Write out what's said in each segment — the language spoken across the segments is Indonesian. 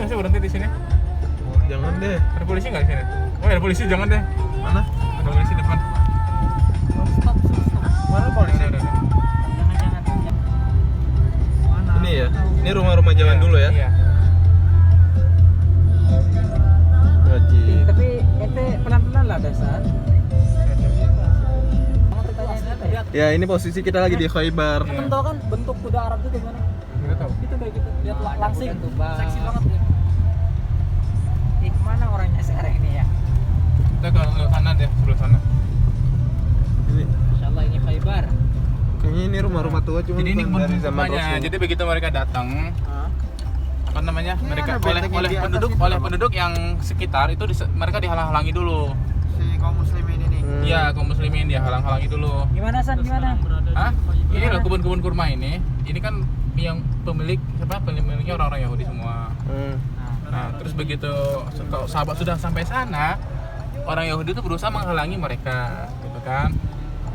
sih berhenti di sini? Jangan deh. Ada polisi nggak di sini? Oh ada polisi, jangan deh. Mana? Ada polisi depan. Stop. Mana polisi? Ada. Jangan. Mana? Ini ya. Ini rumah-rumah jalan dulu ya. Iya. Wajib. Tapi ente pelan-pelan lah dasar. Kamu tertanya lihat. Ya ini posisi kita lagi di Khaybar. Iya. Kamu tahu kan bentuk kuda Arab itu gimana? Nggak tahu. Itu kayak gitu. Lihat langsing. Seksi banget ya. Mana orangnya sekarang ini ya? Kita ke kanan deh, sebelah sana. Ini, Insyaallah ini Khaybar. kayaknya ini rumah-rumah tua cuma Jadi ini bukan dari zaman rumahnya. Rasul. Jadi begitu mereka datang, apa namanya? Ini Mereka ada oleh benteng yang oleh di atas penduduk itu oleh apa? penduduk yang sekitar itu mereka dihalang-halangi dulu. Si kaum muslimin ini. Iya, kaum muslimin dia halang-halangi dulu. Gimana San? Gimana? Hah? Ini loh kebun-kebun kurma ini. Ini kan yang pemiliknya orang-orang Yahudi semua. Nah, terus begitu sahabat sudah sampai sana, orang Yahudi itu berusaha menghalangi mereka, gitu kan.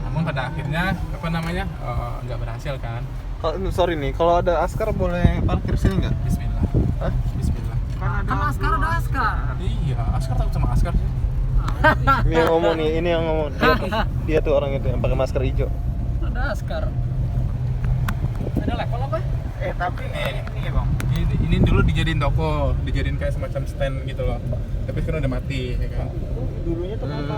Namun pada akhirnya apa namanya nggak berhasil kan. Sorry nih, kalau ada askar boleh parkir sini nggak? Bismillah. Hah? Bismillah. Sama Askar udah Askar. Iya, askar takut sama askar sih. Ini yang ngomong nih, ini yang ngomong. Dia tuh orang itu yang pakai masker hijau. Ada Askar. Ada level apa? Tapi ini ya bang. Ini dulu dijadiin toko, dijadiin kayak semacam stand gitu loh. Tapi sekarang udah mati, ya kan. Dulunya tuh apa?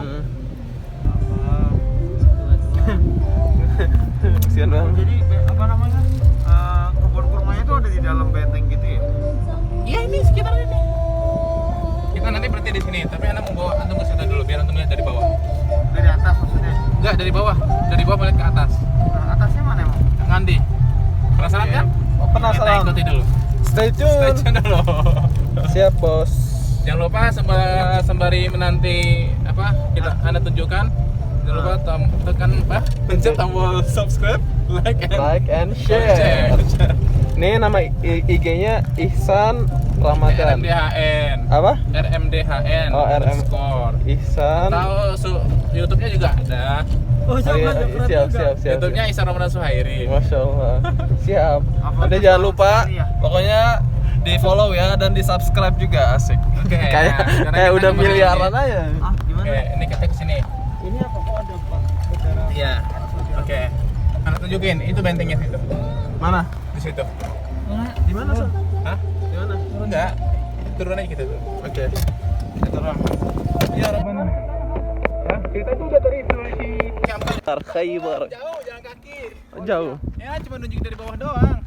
Kasian banget. Jadi apa namanya? Kebun kurmanya tuh ada di dalam benteng gitu ya? Iya ini sekitar ini. Kita nanti berhenti di sini, tapi anda membawa antum ke sana dulu biar antum lihat dari bawah. Dari atas maksudnya? Enggak dari bawah melihat ke atas. Nah, atasnya mana emang? Ngandi. Penasaran kan? Oh, penasaran. Kita ikuti dulu. Stay Stay tune. tune dulu. Siap bos. Jangan lupa sembari menanti apa kita anda tunjukkan. Jangan lupa tekan apa? Pencet tombol subscribe, like and Share. Nih nama IG-nya Ihsan Ramadan. RMDHN. Apa? RMDHN. Oh, underscore. Ihsan. Tahu YouTube-nya juga ada. Oh, Siap. YouTube-nya Ihsan Ramadan Suhairi. Masya Allah. Siap. Anda jangan lupa, pokoknya di follow ya dan di subscribe juga asik. Oke. Kayak udah miliaran aja. Oke, ini kita ke sini. Ini apa kok ada bendera? Iya. Oke. Anak tunjukin, itu bentengnya situ. Mana? Di situ. Di mana San? Hah? Di mana? Enggak. Turun aja kita tuh. Oke. Kita turun. Iya, mana? Hah? Kita tuh udah dari Sulawesi Kampar. Khaybar. Jauh, jalan kaki. Jauh. Ya, cuma nunjuk dari bawah doang.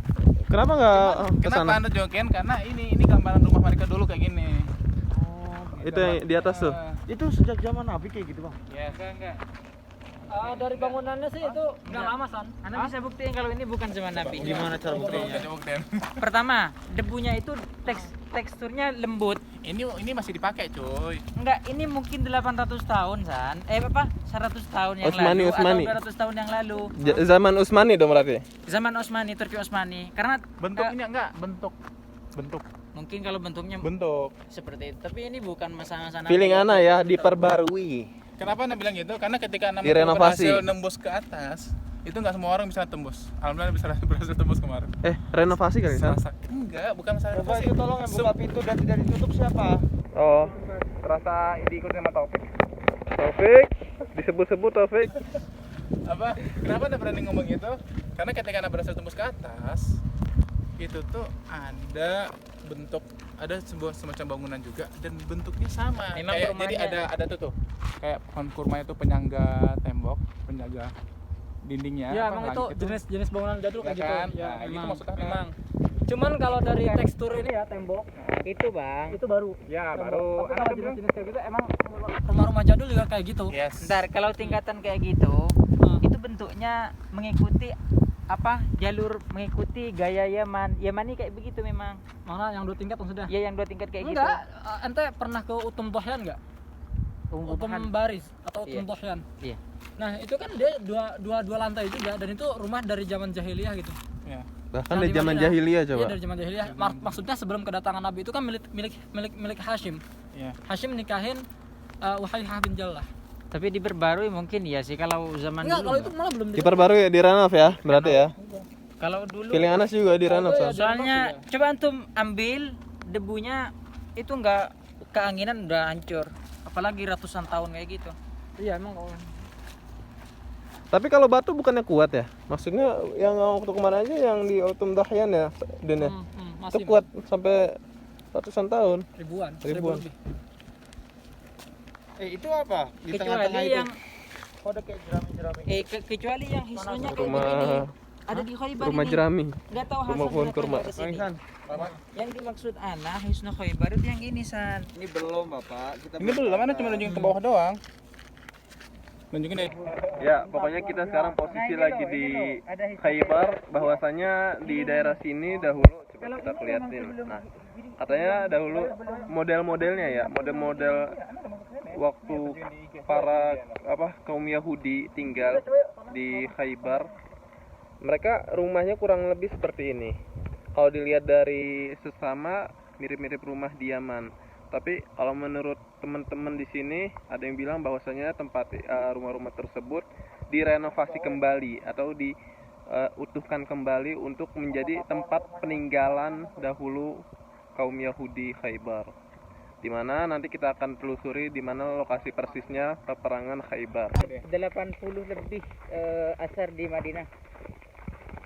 Kenapa nggak ke Kenapa sana? Anda jokin? Karena ini gambaran rumah mereka dulu kayak gini. Itu yang di atas tuh. Itu sejak zaman Nabi kayak gitu bang? Ya, enggak. Dari bangunannya sih itu nggak lama San. Anda bisa buktiin kalau ini bukan zaman Nabi. Gimana cara buktinya? Coba buktiin. Pertama, debunya itu teksturnya lembut. Ini masih dipakai, cuy. Enggak, ini mungkin 800 tahun San. 100 tahun yang Osmani, lalu Osmani. atau 200 tahun yang lalu. Zaman Utsmani dong berarti. Zaman Osmani, Turki Osmani. Karena Bentuk ini enggak, bentuk. mungkin kalau bentuknya Bentuk. seperti itu. Tapi ini bukan masa-masa Nabi. Feeling Ana ya diperbarui. Kenapa Anda bilang gitu? Karena ketika Anda Direnovasi. berhasil nembus ke atas, itu nggak semua orang bisa tembus. Alhamdulillah berhasil tembus kemarin. Renovasi kali San? Enggak, bukan masalah Coba renovasi. itu tolong yang buka pintu dan tidak ditutup siapa? Oh, Terasa diikuti sama Taufik. Taufik. Disebut-sebut Taufik. Apa? Kenapa Anda berani ngomong gitu? Karena ketika Anda berhasil tembus ke atas, itu tuh ada sebuah semacam bangunan juga dan bentuknya sama. Memang Kayak, jadi perumahannya. ada tuh kayak pohon kurma itu penyangga tembok, penjaga dindingnya. Ya, apa, emang itu langit jenis bangunan jadul Ya kayak gitu. kan? Ya, Nah, itu memang. maksudnya. Memang. Cuman kalau dari tekstur ini ya tembok itu bang, itu baru. Ya, Tembok. baru. Tapi kalau jenis-jenis kayak gitu emang rumah-rumah jadul juga kayak gitu. Yes. Bentar, kalau tingkatan kayak gitu, itu bentuknya mengikuti mengikuti gaya Yamani kayak begitu memang. Mana yang 2 tingkat maksudnya? Ya yang 2 tingkat kayak Enggak, ente pernah ke Utum Bohyan enggak? gitu. Utum Baris atau Utum Iya. Bohyan. Iya. Nah, itu kan dia dua lantai juga dan itu rumah dari zaman jahiliyah gitu. Ya. Bahkan Yang dari di zaman Madinah. jahiliyah Iya, coba. dari zaman jahiliyah. Maksudnya sebelum kedatangan Nabi itu kan milik Hashim. Ya. Hashim nikahin Wahaihah bin Jallah. Tapi diperbarui mungkin ya sih kalau zaman Enggak, dulu. kalau itu malah belum Diperbarui ya, direnov ya, berarti ya. Kalau dulu Feeling Anas juga direnov San. Iya, soalnya coba antum ambil debunya itu nggak keanginan udah hancur, apalagi ratusan tahun kayak gitu. Iya emang kalau Tapi kalau batu bukannya kuat ya? Maksudnya yang waktu kemarin aja yang di Autumn Dahyan ya, Den ya? Itu masih kuat sampai ratusan tahun. ribuan Ribuan. lebih. Itu apa? Di tengah-tengah Kecuali itu. yang Oh, ada kayak jerami-jerami. kecuali yang hisnonya kayak Rumah begini. Ada di Khaybar rumah ini. jerami. Nggak tahu Rumah Hasan pohon kenapa kurma. nggak kesini. San, Yang dimaksud Ana Hisno Khaybar itu yang ini San. ini belum Bapak. Kita Ini belum, mana cuma nunjukin ke bawah doang. Nunjukin deh. Ya, pokoknya kita sekarang posisi lagi di Khaybar, bahwasanya di daerah sini dahulu coba kita liatin. Nah, katanya dahulu model-modelnya ya, model-model waktu para kaum Yahudi tinggal di Khaybar. Mereka rumahnya kurang lebih seperti ini. Kalau dilihat dari sesama mirip-mirip rumah di Yaman. Tapi kalau menurut teman-teman di sini ada yang bilang bahwasanya tempat rumah-rumah tersebut direnovasi kembali atau diutuhkan kembali untuk menjadi tempat peninggalan dahulu kaum Yahudi Khaybar. Di mana nanti kita akan telusuri di mana lokasi persisnya peperangan Khaybar. 80 lebih asar di Madinah.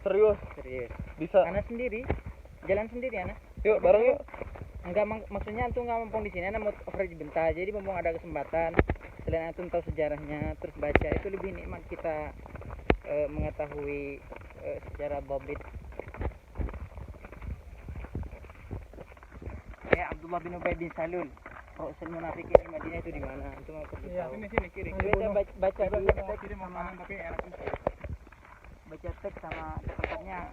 Serius? Serius. Bisa? Ana sendiri, jalan sendiri Ana. Yuk, bareng yuk. Enggak maksudnya antum nggak mumpung di sini, Ana mau coverage bentar. Jadi mumpung ada kesempatan, selain antum tahu sejarahnya, terus baca itu lebih nikmat kita mengetahui sejarah Babit. Ya Abdullah bin Ubay bin Salul, Rasul Munafikin di Madinah itu di mana? Antum mau pergi tahu. Sini kiri. Kita baca dulu teks Kiri mau kanan tapi enak. baca teks sama tempatnya.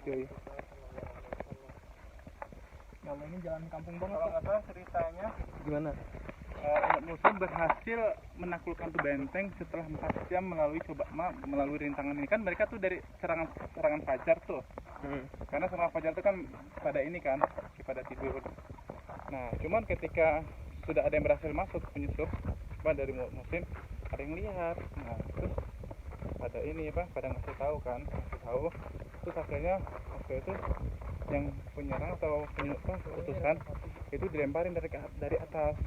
Ya Allah, ini jalan kampung banget. Kalau nggak salah ceritanya Gimana? umat muslim berhasil menaklukkan tuh benteng setelah 4 jam melalui rintangan ini. Kan mereka tuh dari serangan fajar tuh. Karena serangan fajar itu kan pada ini kan, pada tidur. Nah, cuman ketika sudah ada yang berhasil masuk penyusup dari muslim, ada yang lihat. Nah, terus pada ini pada ngasih tahu kan, terus akhirnya waktu itu yang penyerang atau utusan itu dilemparin dari atas.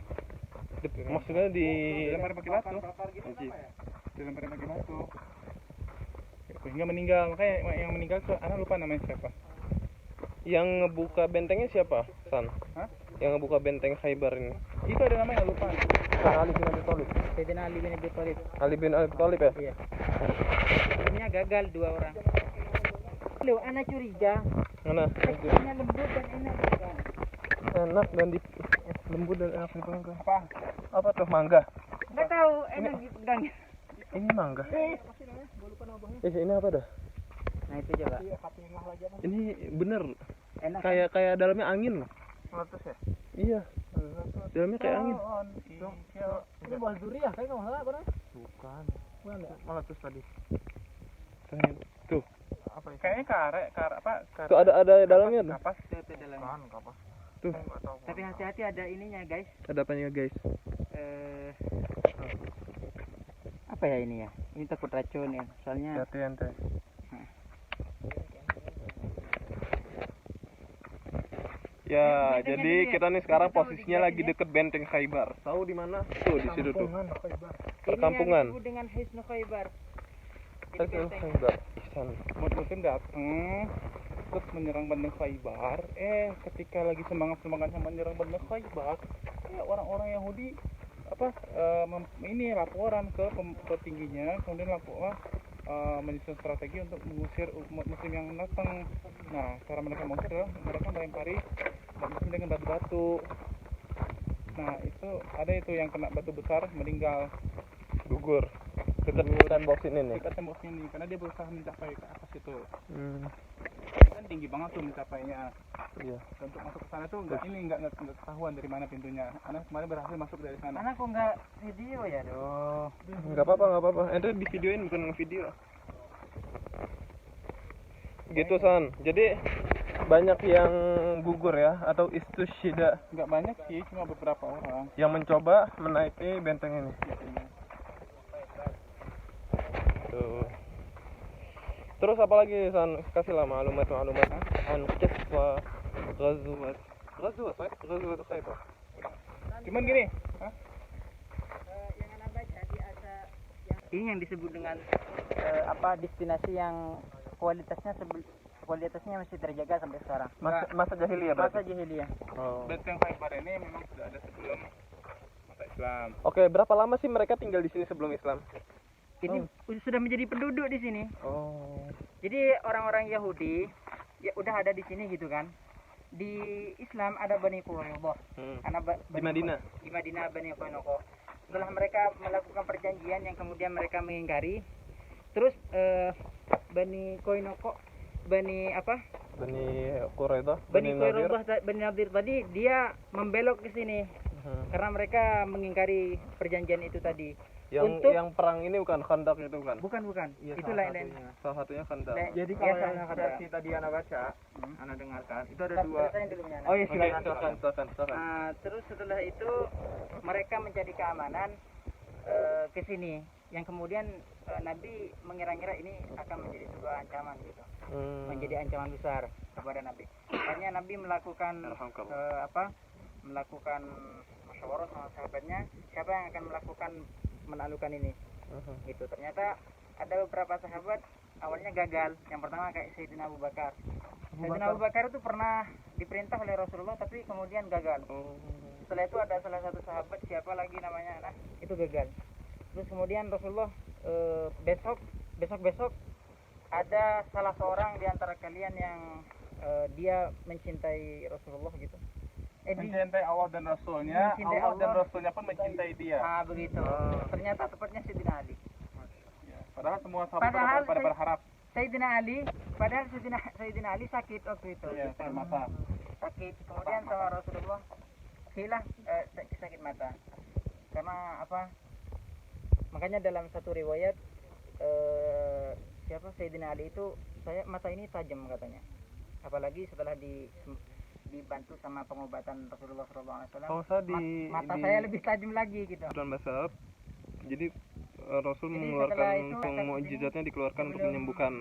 Maksudnya Dilemparin pakai batu. Dilemparin pakai batu. Sehingga meninggal. Makanya yang meninggal tuh anak lupa namanya siapa. yang ngebuka bentengnya siapa, San? Hah? Yang ngebuka benteng Khaybar ini? Itu ada namanya lupa. Ali bin Abi Thalib. Sayyidina Ali bin Abi Thalib. Ali bin Abi Thalib ya? Iya. Akhirnya gagal 2 orang. Loh, anak curiga. Mana? Teksturnya lembut dan enak juga. Enak dan lembut dan enak dipegang. Apa? Apa tuh, mangga? Enggak tahu, enak dipegang. Ini mangga. Ini apa dah? Nah, itu coba. Ini bener Enak. kayak dalamnya angin loh. Meletus ya? Iya. Dalamnya kayak angin. Ini buah durian kayak nggak salah pernah. Bukan. Meletus tadi. Tuh. Apa itu? Kayaknya karet apa? Tuh ada dalamnya tuh. Kapas. Itu dalamnya. Kapas. Tuh. Tapi hati-hati ada ininya, guys. Ada apanya, guys? Apa ya ini ya? Ini takut racun ya. Soalnya Hati ente. Ya, Bentengnya jadi dulu ya. kita nih sekarang Kita tahu posisinya di lagi belakangnya. deket benteng Khaybar. Tahu di mana? Tuh di situ tuh. Perkampungan. ini yang disebut dengan Hisnu Khaybar. Ini Benteng benteng. Khaybar. Ihsan. Umat muslim datang terus menyerang benteng Khaybar. Ketika lagi semangatnya menyerang benteng Khaybar, orang-orang Yahudi ini laporan ke petingginya, kemudian menyusun strategi untuk mengusir umat muslim yang datang. Nah, cara mereka mengusir adalah mereka melempari umat muslim dengan batu-batu. Nah, itu ada yang kena batu besar meninggal Gugur. Dekat tembok sini nih. dekat tembok sini karena dia berusaha mencapai ke atas itu. Hmm. Kan tinggi banget tuh mencapainya. Iya. Dan untuk masuk ke sana tuh nggak ketahuan dari mana pintunya. Anak kemarin berhasil masuk dari sana. Mana kok nggak video ya, Doh? Enggak apa-apa. Ente di videoin bukan ngevideo. Gitu, San. Jadi banyak yang gugur ya atau istusyhida Nggak banyak sih, cuma beberapa orang. yang mencoba menaiki benteng ini. Tuh. Terus apa lagi San? Kasihlah maklumat an qisah ghazwat Khaybar. Cuman gini, Yang Anda baca di ini yang disebut dengan destinasi yang kualitasnya masih terjaga sampai sekarang. Masa jahiliyah berarti. Masa jahiliyah. Oh. Benteng Khaybar ini memang sudah ada sebelum masa Islam. Oke, berapa lama sih mereka tinggal di sini sebelum Islam? Ini sudah menjadi penduduk di sini. Oh. Jadi orang-orang Yahudi ya udah ada di sini gitu kan. Di Islam ada Bani Quraidah. Di Madinah. Di Madinah Bani Quraidah. Setelah mereka melakukan perjanjian yang kemudian mereka mengingkari, terus Bani Quraidah, Bani Quraidah, Bani Nadir tadi dia membelok ke sini karena mereka mengingkari perjanjian itu tadi. Yang perang ini bukan Khandaq itu kan? Bukan. Iya, Itu lain-lain. Salah satunya Khandaq. Jadi Ya, kalau yang saya- versi tadi Anda baca, Anda dengarkan, itu ada Saya dua. ceritain dulu, Nyana. Oh iya, Silakan. Terus setelah itu mereka mencari keamanan ke sini, yang kemudian Nabi mengira-ngira ini akan menjadi sebuah ancaman gitu, menjadi ancaman besar kepada Nabi. Makanya Nabi melakukan melakukan musyawarah sama sahabatnya, siapa yang akan menaklukkan ini. Gitu. Ternyata ada beberapa sahabat awalnya gagal. Yang pertama kayak Sayyidina Abu Bakar. Sayyidina Abu Bakar itu pernah diperintah oleh Rasulullah tapi kemudian gagal. Setelah itu ada salah satu sahabat, siapa lagi namanya, itu gagal. Terus kemudian Rasulullah besok ada salah seorang di antara kalian yang dia mencintai Rasulullah gitu. Mencintai Allah dan Rasulnya, Mencintai Allah dan Allah. Rasulnya pun mencintai dia. Begitu. Ternyata tepatnya Sayyidina Ali. Padahal semua sahabat Padahal pada berharap. Sayyidina Ali sakit waktu itu. Ya, sakit mata. Sakit. Kemudian sama Rasulullah hilang sakit mata. Karena apa? Makanya dalam satu riwayat Sayyidina Ali itu mata ini tajam katanya. Apalagi setelah dibantu sama pengobatan Rasulullah SAW. Oh, Mata saya lebih tajam lagi gitu. Bulan Basab. Jadi Rasul Jadi mengeluarkan setelah itu, mukjizatnya dikeluarkan untuk sebelum menyembuhkan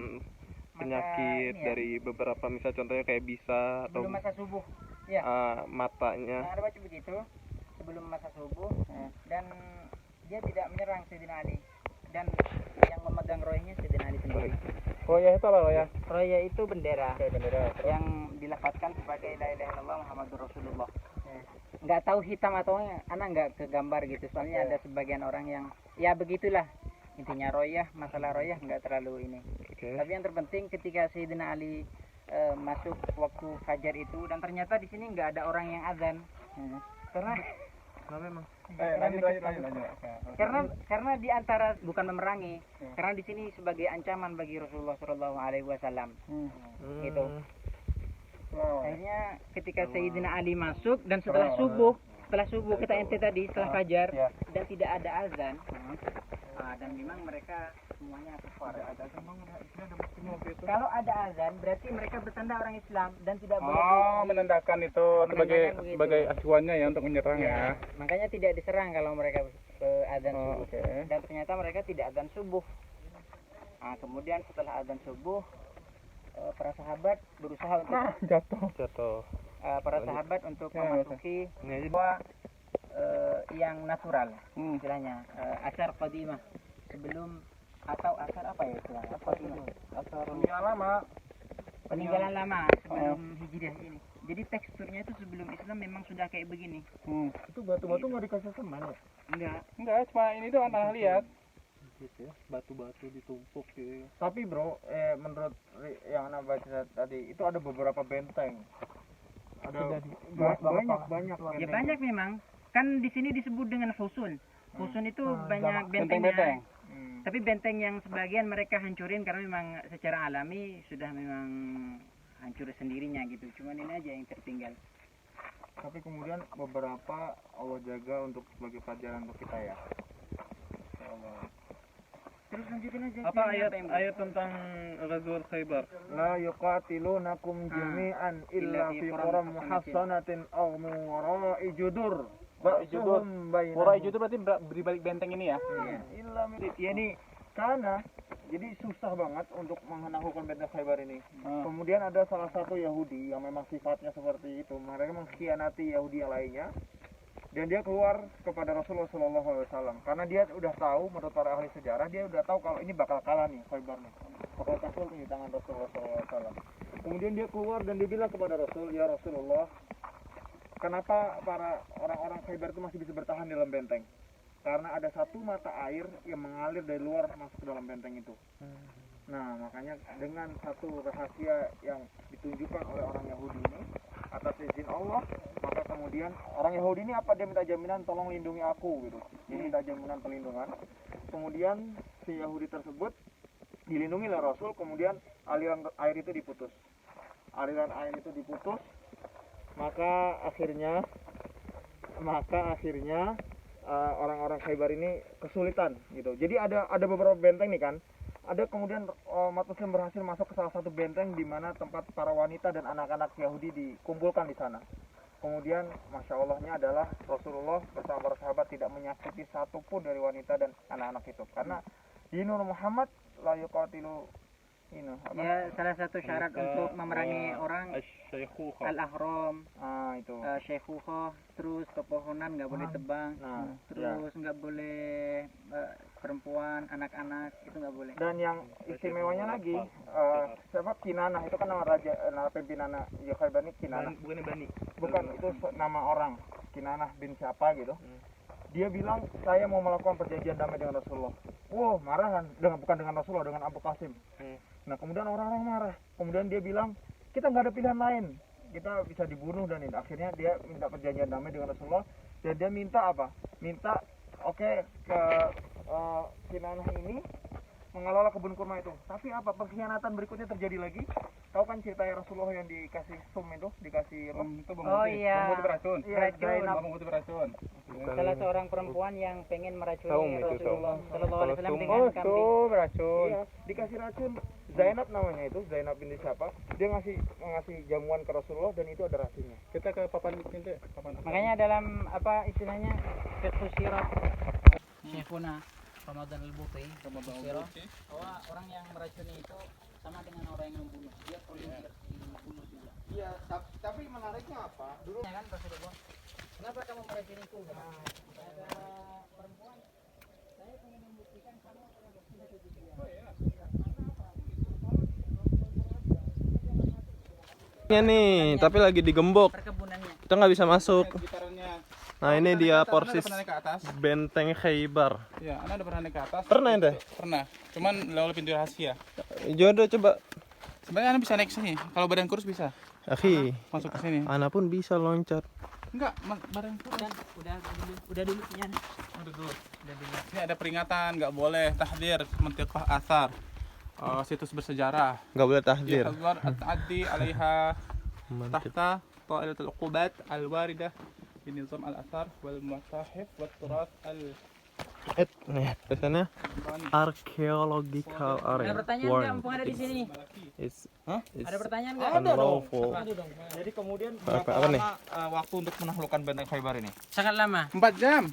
penyakit ini ya. dari beberapa, misal contohnya kayak bisa atau Sebelum masa subuh. Ya. matanya. Yang ada baca begitu sebelum masa subuh dan dia tidak menyerang Sayyidina Ali dan yang memegang roynya Sayyidina Ali sendiri. Royah itu apa royah? Roya itu bendera Bendera. yang dilafazkan sebagai la ilaha illallah Muhammadur Rasulullah. Nggak tahu hitam atau anak nggak kegambar gitu, soalnya ada sebagian orang yang ya begitulah intinya royah, masalah royah nggak terlalu ini. Oke. Tapi yang terpenting ketika Sayyidina Ali masuk waktu fajar itu dan ternyata di sini nggak ada orang yang azan karena Kenapa emang? karena di antara bukan memerangi karena di sini sebagai ancaman bagi Rasulullah Shallallahu Alaihi Wasallam gitu. Akhirnya ketika Sayyidina Ali masuk dan setelah subuh kita ente tadi setelah fajar dan tidak ada azan dan memang mereka semuanya kafir. Kalau ada azan berarti mereka bertanda orang Islam dan tidak boleh Menandakan itu Menandakan begitu. sebagai acuannya ya untuk menyerang ya. Makanya tidak diserang kalau mereka azan subuh. oke. Dan ternyata mereka tidak azan subuh. Kemudian setelah azan subuh para sahabat berusaha untuk Jatuh. para sahabat untuk Ya, memasuki Ini aja. yang natural istilahnya asar qadimah sebelum atau asar apa ya istilahnya qadimah peninggalan lama sebelum hijriah ini. Jadi teksturnya itu sebelum Islam memang sudah kayak begini. Itu batu-batu nggak dikasih semen ya? Enggak, cuma ini tuh tanah liat. Gitu ya. Batu-batu ditumpuk gitu. Tapi bro, menurut yang Anda baca tadi, itu ada beberapa benteng. Ada banyak. Ya banyak memang. Kan di sini disebut dengan husun. Husun itu banyak bentengnya. Tapi benteng yang sebagian mereka hancurin karena memang secara alami sudah memang hancur sendirinya gitu. Cuman ini aja yang tertinggal. Tapi kemudian beberapa Allah jaga untuk sebagai pelajaran untuk kita ya. Terus lanjutin aja. Apa ayat tentang Ghazwat Khaybar? La yuqatilunakum jami'an illa fi quram muhassanatin aw min wara'i judur. Ba'suhum bainahum. Pura itu berarti di balik benteng ini ya? Illa min yani karena Jadi susah banget untuk menaklukkan benteng Khaybar ini. Kemudian ada salah satu Yahudi yang memang sifatnya seperti itu. Mereka mengkhianati Yahudi yang lainnya. Dan dia keluar kepada Rasulullah SAW. Karena dia udah tahu, menurut para ahli sejarah, dia udah tahu kalau ini bakal kalah nih Khaybar nih. Bakal takluk nih di tangan Rasulullah SAW. Kemudian dia keluar dan dia bilang kepada Rasul, ya Rasulullah, kenapa para orang-orang Khaybar itu masih bisa bertahan di dalam benteng? Karena ada satu mata air yang mengalir dari luar masuk ke dalam benteng itu. Nah, makanya dengan satu rahasia yang ditunjukkan oleh orang Yahudi ini atas izin Allah, maka kemudian orang Yahudi ini apa, dia minta jaminan tolong lindungi aku gitu. Dia minta jaminan perlindungan. Kemudian si Yahudi tersebut dilindungi oleh Rasul, kemudian aliran air itu diputus. Aliran air itu diputus, maka akhirnya orang-orang Khaybar ini kesulitan gitu. Jadi ada beberapa benteng nih kan. Ada kemudian umat muslim berhasil masuk ke salah satu benteng di mana tempat para wanita dan anak-anak Yahudi dikumpulkan di sana. Kemudian Masya Allahnya adalah Rasulullah bersama para sahabat tidak menyakiti satupun dari wanita dan anak-anak itu. Karena dinul Muhammad la yuqatilu Ya, salah satu syarat untuk memerangi orang al-ahram, itu. syekhukhah, terus pepohonan nggak boleh tebang, terus nggak boleh perempuan, anak-anak itu nggak boleh. Dan yang istimewanya lagi, siapa Kinanah itu kan nama raja, nama pimpinan Khaybar ini Kinanah. Bukan, itu nama orang. Kinanah bin siapa gitu. Dia bilang saya mau melakukan perjanjian damai dengan Rasulullah. Wow, marah kan? Bukan dengan Rasulullah, dengan Abu Qasim. Nah, kemudian orang-orang marah. Kemudian dia bilang, kita nggak ada pilihan lain. Kita bisa dibunuh dan ini. Akhirnya dia minta perjanjian damai dengan Rasulullah. Dan dia minta apa? Minta, ke Kinanah ini mengelola kebun kurma itu. Tapi apa? Pengkhianatan berikutnya terjadi lagi. Tahu kan ceritanya Rasulullah yang dikasih sum itu, dikasih itu beracun. Iya, beracun. Salah seorang perempuan yang pengen meracuni Rasulullah Sallallahu Alaihi Wasallam dengan kambing. Beracun. Iya, dikasih racun. Zainab namanya itu, Zainab binti siapa? Dia ngasih jamuan ke Rasulullah dan itu ada racunnya. Kita ke papan itu, Makanya dalam apa istilahnya fiqh sirat Syekhuna Ramadan al-Buti bahwa orang yang meracuni itu sama dengan orang yang membunuh. Dia perlu dibunuh juga. Iya, tapi menariknya apa? Dulu Ya kan Rasulullah, kenapa kamu meracuniku? Ada perempuan, saya ingin membuktikan kamu adalah bersudah itu dia. Nih, tapi lagi digembok. Perkebunannya. Kita nggak bisa masuk. Gitarannya. Nah, ini dia Anda porsis pernah naik ke atas? benteng Khaybar. Ya, Anda udah pernah naik ke atas? Pernah ente? Pernah. Cuman lewat pintu rahasia. Jodoh coba. Sebenarnya Anda bisa naik sini. Kalau badan kurus bisa Akhi, masuk ke sini. Ana pun bisa loncat. Enggak, badan kurus. Udah dulu Yan. Udah dulu. Ini ada peringatan, nggak boleh tahdir mantiqah asar. Situs bersejarah. Nggak boleh tahdir. Al-Ghar at-ta'addi 'alaiha tahta ta'ilatul uqubat al-waridah bi nizam al-athar wal matahif wat turath Nih, tulisannya archaeological area. Ada pertanyaan nggak? Mumpung ada di sini. Ada pertanyaan nggak? Unlawful. Jadi kemudian Apa berapa nih? lama waktu untuk menaklukkan benteng Khaybar ini? Sangat lama. 4 jam.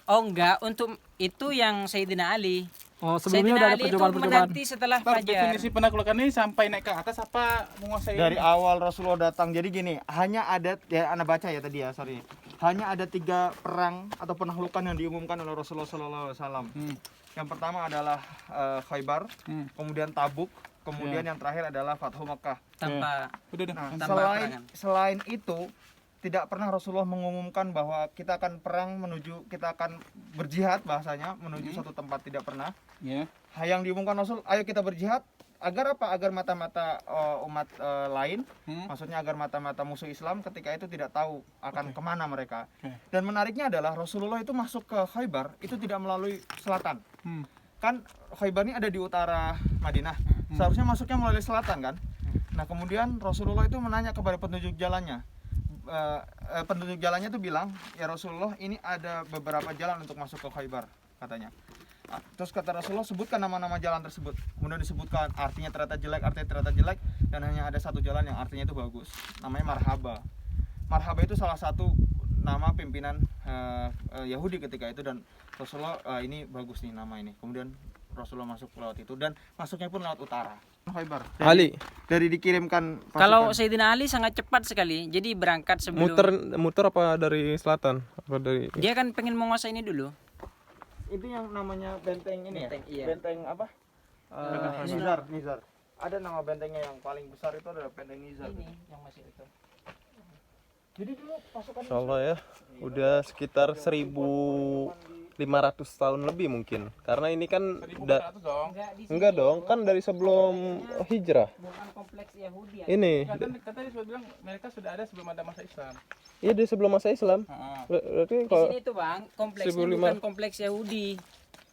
Oh enggak, untuk itu yang Sayyidina Ali. Oh, sebelumnya udah ada percobaan-percobaan. Menanti setelah Ntar fajar. definisi penaklukan ini sampai naik ke atas apa menguasai Dari ini? awal Rasulullah datang, jadi gini, hanya ada, ya Anda baca ya tadi ya, sorry. Hanya ada 3 perang atau penaklukan yang diumumkan oleh Rasulullah SAW. Yang pertama adalah Khaybar, kemudian Tabuk, kemudian yang terakhir adalah Fathu Makkah. Tanpa Udah deh. Nah, Tanpa perangan. selain itu tidak pernah Rasulullah mengumumkan bahwa kita akan perang kita akan berjihad bahasanya menuju suatu tempat, tidak pernah. Ya. Yang diumumkan Rasul, ayo kita berjihad. Agar apa? Agar mata-mata umat lain, maksudnya agar mata-mata musuh Islam ketika itu tidak tahu akan kemana mereka. Dan menariknya adalah Rasulullah itu masuk ke Khaybar itu tidak melalui selatan. Kan Khaybar ini ada di utara Madinah. Seharusnya masuknya melalui selatan kan. Nah kemudian Rasulullah itu menanya kepada petunjuk jalannya. Petunjuk jalannya itu bilang, ya Rasulullah ini ada beberapa jalan untuk masuk ke Khaybar katanya. Terus kata Rasulullah, sebutkan nama-nama jalan tersebut. Kemudian disebutkan artinya ternyata jelek, dan hanya ada satu jalan yang artinya itu bagus. Namanya Marhaba. Marhaba itu salah satu nama pimpinan Yahudi ketika itu, dan Rasulullah ini bagus nih nama ini. Kemudian Rasulullah masuk lewat itu, dan masuknya pun lewat utara. Khaybar. Ali Dari dikirimkan pasukan. Kalau Sayyidina Ali sangat cepat sekali. Jadi berangkat sebelum muter apa dari selatan? Apa dari dia kan pengen menguasai ini dulu. Itu yang namanya benteng ini Benteng, ya? iya. Benteng apa? Nizar. Ada nama bentengnya yang paling besar itu adalah benteng Nizar. Ini yang masih itu. Jadi dulu pasukan Insyaallah ya. Udah sekitar 1.500 tahun lebih mungkin. Karena ini kan 1400 dong. enggak dong, kan dari sebelum hijrah. Bukan kompleks Yahudi ya. Ini Kata dia sudah bilang mereka sudah ada sebelum ada masa Islam. iya di sebelum masa Islam. Heeh. Berarti Di kalau sini tuh Bang, kompleksnya 1500. bukan kompleks Yahudi.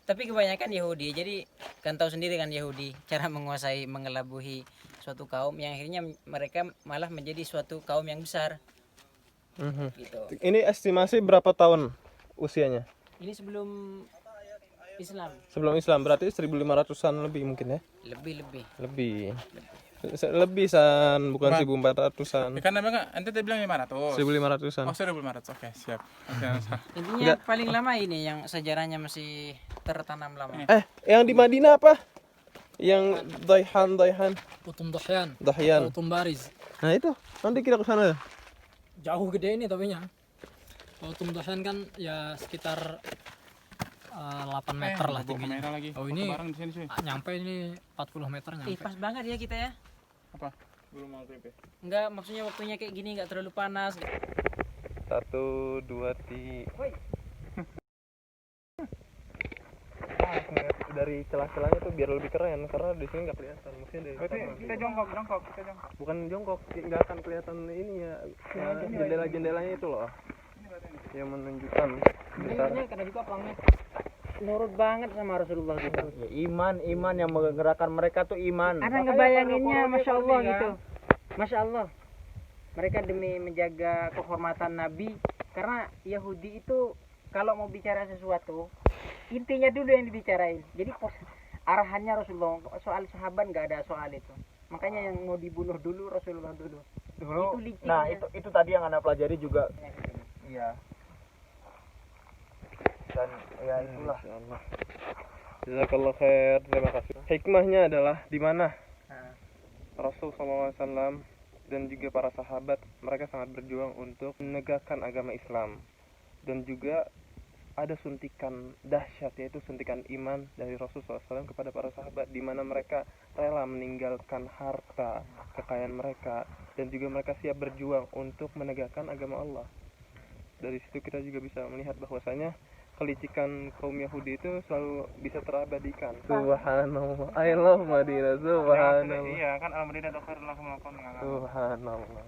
Tapi kebanyakan Yahudi. Jadi kan tahu sendiri kan Yahudi cara menguasai, mengelabuhi suatu kaum yang akhirnya mereka malah menjadi suatu kaum yang besar gitu. ini estimasi berapa tahun usianya? Ini sebelum Islam, Sebelum Islam berarti 1.500-an lebih mungkin ya. lebih. Lebih san, bukan 1.400-an. Ya kan namanya ente tadi bilang 500. 1.500-an. Oh, 1500. Oke, siap. Oke. Intinya paling lama ini yang sejarahnya masih tertanam lama. Yang di Madinah apa? Yang Daihan. Putum Dohyan, Dahyan. Putum Bariz. Nah itu, nanti kita ke sana. Jauh gede ini tapi nya. Putum Dohyan kan ya sekitar 8 meter lah tingginya. Kamera lagi. Oh, ini bareng di sini sih. Nyampe ini 40 meter Ih, nyampe. pas banget ya kita ya. Apa? Belum maghrib ya. Enggak, maksudnya waktunya kayak gini enggak terlalu panas. 1, 2, 3. Dari celah-celahnya tuh biar lebih keren karena di sini nggak kelihatan. Maksudnya dari Kita jongkok. bukan jongkok, nggak akan kelihatan ini ya, jendela-jendelanya itu loh yang menunjukkan besar. Karena juga pelangnya nurut banget sama Rasulullah gitu. Ya, iman yang menggerakkan mereka tuh iman. Ada ngebayanginnya, masya Allah gitu. Masya Allah. Mereka demi menjaga kehormatan Nabi, karena Yahudi itu kalau mau bicara sesuatu, intinya dulu yang dibicarain. Jadi arahannya Rasulullah, soal sahabat nggak ada soal itu. Makanya yang mau dibunuh dulu Rasulullah dulu. Dulu. Itu liciknya. Nah, itu tadi yang Anda pelajari juga. Iya. Dan ya itulah. Jazakallah khair, terima kasih. Hikmahnya adalah di mana Rasul SAW dan juga para sahabat mereka sangat berjuang untuk menegakkan agama Islam, dan juga ada suntikan dahsyat yaitu suntikan iman dari Rasul SAW kepada para sahabat, di mana mereka rela meninggalkan harta kekayaan mereka dan juga mereka siap berjuang untuk menegakkan agama Allah. Dari situ kita juga bisa melihat bahwasanya kelicikan kaum Yahudi itu selalu bisa terabadikan. Subhanallah, I love Madinah. Subhanallah. Iya kan Al-Madinah khairul lahum Subhanallah.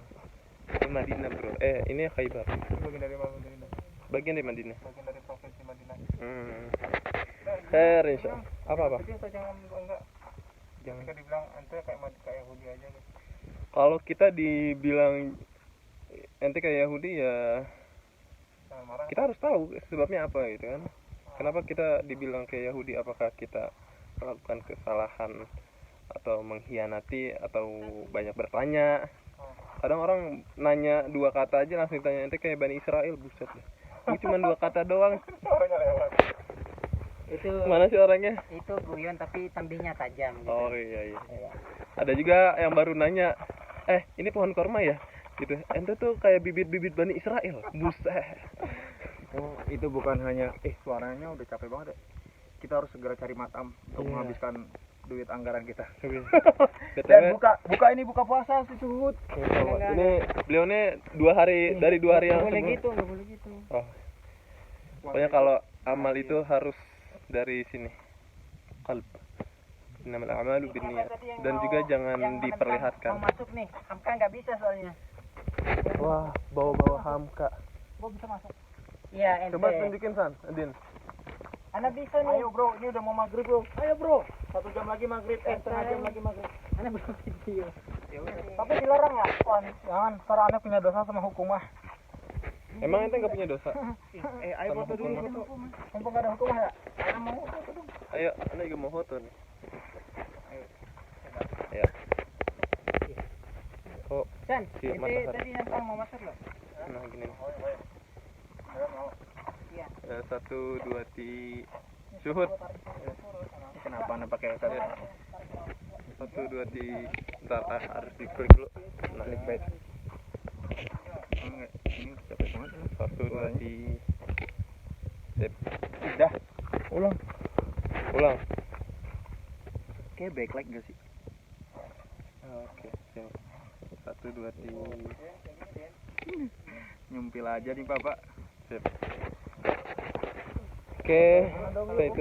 Ini Madinah bro. Ini Khaybar. bagian dari Madinah. Bagian dari Madinah. Bagian dari provinsi Madinah. Khair insyaallah. Apa? Jadi kita jangan enggak Jangan. kita dibilang ente kayak Yahudi aja gitu. Kalau kita dibilang ente kayak Yahudi ya Jangan marah. kita harus tahu sebabnya apa gitu kan. Kenapa kita dibilang kayak Yahudi? Apakah kita melakukan kesalahan atau mengkhianati atau banyak bertanya? Kadang orang nanya 2 kata aja langsung tanya ente kayak Bani Israel, buset deh. Ini cuma 2 kata doang. Itu Mana sih orangnya? itu guyon tapi tambihnya tajam gitu. Oh iya. Ada juga yang baru nanya, ini pohon korma ya? Gitu. Ente tuh kayak bibit-bibit Bani Israel. Buset. Oh, itu bukan hanya suaranya udah capek banget ya. Kita harus segera cari matam untuk menghabiskan duit anggaran kita. Dan BTW, buka puasa si Suhud. ini beliau nih 2 hari dari 2 hari yang Nggak boleh sebelum. gitu, nggak boleh gitu. Oh. Pokoknya kalau amal itu harus dari sini. Qalb. Innamal a'malu binniyat. Dan juga jangan diperlihatkan. Mau masuk nih, Hamka nggak bisa soalnya. Wah, bawa-bawa hamka. Gua bisa masuk. Iya, ente. Coba tunjukin San, Adin. Anak bisa nih. Ayo bro, ini udah mau maghrib bro. Ayo bro, 1 jam lagi maghrib. Setengah jam lagi maghrib. Anak belum video. Tapi dilarang ya? Jangan, ntar aneh punya dosa sama hukumah. Emang ente nggak punya dosa? Ayo Sama foto dulu hukumah. foto. Mumpung gak ada hukumah ya? Ayo mau foto dong. Ayo, ente juga mau foto nih. Ayo. Oh, San, Iya, ente matahari. tadi nantang mau masuk loh. nah gini nih. Iya. 1, 2, 3. Syuhud. Kenapa anda pakai kata 1 2 3. Bentar, harus diklik dulu. Balik baik. enggak? Ini capek banget. 1 2 3. Sip. Udah. Ulang. Kayak backlight gak sih? Oke, siap. 1 2 3. Nyempil aja nih Bapak. Sip. Oke, itu